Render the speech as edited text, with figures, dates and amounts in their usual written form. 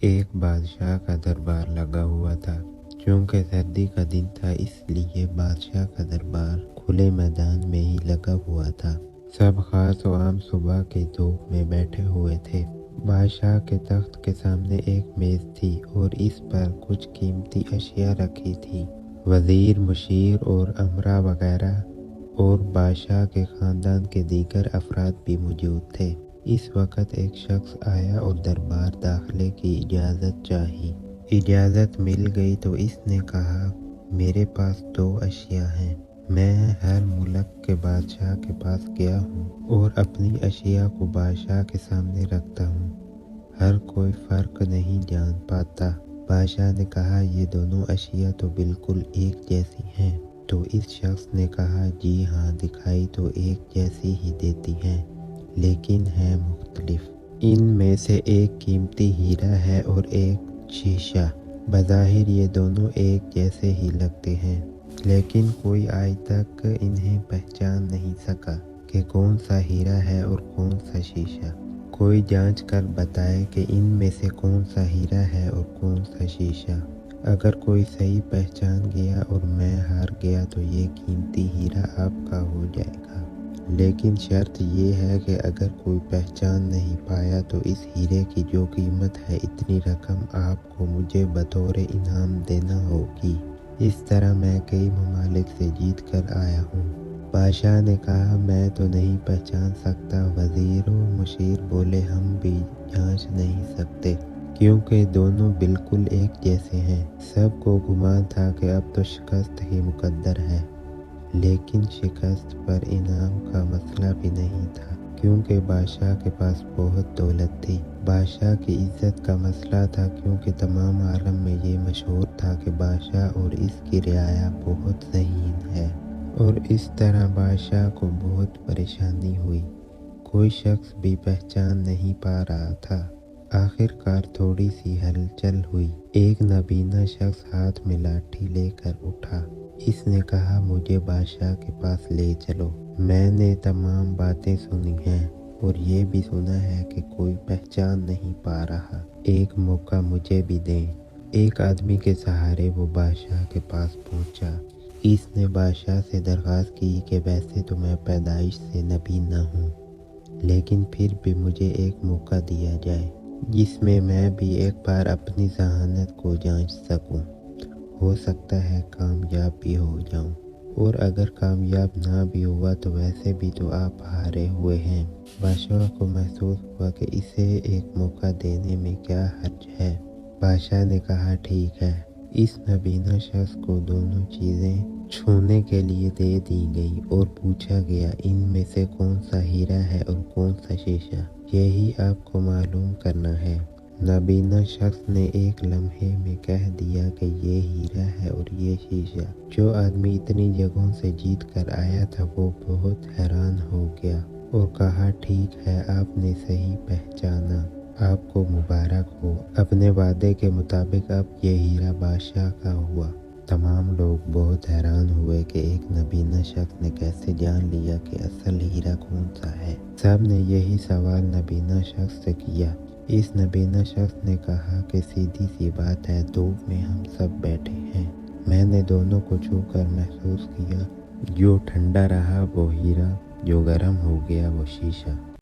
ایک بادشاہ کا دربار لگا ہوا تھا۔ چونکہ سردی کا دن تھا اس لیے بادشاہ کا دربار کھلے میدان میں ہی لگا ہوا تھا۔ سب خاص و عام صبح کی دھوپ میں بیٹھے ہوئے تھے۔ بادشاہ کے تخت کے سامنے ایک میز تھی اور اس پر کچھ قیمتی اشیاء رکھی تھی۔ وزیر، مشیر اور امرا وغیرہ اور بادشاہ کے خاندان کے دیگر افراد بھی موجود تھے۔ اس وقت ایک شخص آیا اور دربار داخلے کی اجازت چاہی۔ اجازت مل گئی تو اس نے کہا، میرے پاس 2 اشیاء ہیں۔ میں ہر ملک کے بادشاہ کے پاس گیا ہوں اور اپنی اشیاء کو بادشاہ کے سامنے رکھتا ہوں۔ ہر کوئی فرق نہیں جان پاتا۔ بادشاہ نے کہا، یہ دونوں اشیاء تو بالکل ایک جیسی ہیں۔ تو اس شخص نے کہا، جی ہاں، دکھائی تو ایک جیسی ہی دیتی ہیں لیکن ہیں مختلف۔ ان میں سے ایک قیمتی ہیرا ہے اور ایک شیشہ۔ بظاہر یہ دونوں ایک جیسے ہی لگتے ہیں لیکن کوئی آج تک انہیں پہچان نہیں سکا کہ کون سا ہیرا ہے اور کون سا شیشہ۔ کوئی جانچ کر بتائے کہ ان میں سے کون سا ہیرا ہے اور کون سا شیشہ۔ اگر کوئی صحیح پہچان گیا اور میں ہار گیا تو یہ قیمتی ہیرا آپ کا ہو جائے گا، لیکن شرط یہ ہے کہ اگر کوئی پہچان نہیں پایا تو اس ہیرے کی جو قیمت ہے اتنی رقم آپ کو مجھے بطور انعام دینا ہوگی۔ اس طرح میں کئی ممالک سے جیت کر آیا ہوں۔ بادشاہ نے کہا، میں تو نہیں پہچان سکتا۔ وزیر و مشیر بولے، ہم بھی جانچ نہیں سکتے کیونکہ دونوں بالکل ایک جیسے ہیں۔ سب کو گمان تھا کہ اب تو شکست ہی مقدر ہے، لیکن شکست پر انعام کا مسئلہ بھی نہیں تھا کیونکہ بادشاہ کے پاس بہت دولت تھی۔ بادشاہ کی عزت کا مسئلہ تھا کیونکہ تمام عالم میں یہ مشہور تھا کہ بادشاہ اور اس کی رعایا بہت ذہین ہے۔ اور اس طرح بادشاہ کو بہت پریشانی ہوئی۔ کوئی شخص بھی پہچان نہیں پا رہا تھا۔ آخر کار تھوڑی سی ہلچل ہوئی۔ ایک نابینا شخص ہاتھ میں لاٹھی لے کر اٹھا۔ اس نے کہا، مجھے بادشاہ کے پاس لے چلو۔ میں نے تمام باتیں سنی ہیں اور یہ بھی سنا ہے کہ کوئی پہچان نہیں پا رہا۔ ایک موقع مجھے بھی دیں۔ ایک آدمی کے سہارے وہ بادشاہ کے پاس پہنچا۔ اس نے بادشاہ سے درخواست کی کہ ویسے تو میں پیدائش سے نابینا ہوں، لیکن پھر بھی مجھے ایک موقع دیا جائے جس میں میں بھی ایک بار اپنی ذہانت کو جانچ سکوں۔ ہو سکتا ہے کامیاب بھی ہو جاؤں، اور اگر کامیاب نہ بھی ہوا تو ویسے بھی تو آپ ہارے ہوئے ہیں۔ بادشاہ کو محسوس ہوا کہ اسے ایک موقع دینے میں کیا حرج ہے۔ بادشاہ نے کہا، ٹھیک ہے۔ اس نابینا شخص کو دونوں چیزیں چھونے کے لیے دے دی گئی اور پوچھا گیا، ان میں سے کون سا ہیرا ہے اور کون سا شیشہ؟ یہی آپ کو معلوم کرنا ہے۔ نابینا شخص نے ایک لمحے میں کہہ دیا کہ یہ ہیرا ہے اور یہ شیشہ۔ جو آدمی اتنی جگہوں سے جیت کر آیا تھا وہ بہت حیران ہو گیا اور کہا، ٹھیک ہے، آپ نے صحیح پہچانا، آپ کو مبارک ہو۔ اپنے وعدے کے مطابق اب یہ ہیرا بادشاہ کا ہوا۔ تمام لوگ بہت حیران ہوئے کہ ایک نابینا شخص نے کیسے جان لیا کہ اصل ہیرا کون سا ہے۔ سب نے یہی سوال نابینا شخص سے کیا۔ اس نابینا شخص نے کہا کہ سیدھی سی بات ہے، دھوپ میں ہم سب بیٹھے ہیں۔ میں نے دونوں کو چھو کر محسوس کیا۔ جو ٹھنڈا رہا وہ ہیرا، جو گرم ہو گیا وہ شیشہ۔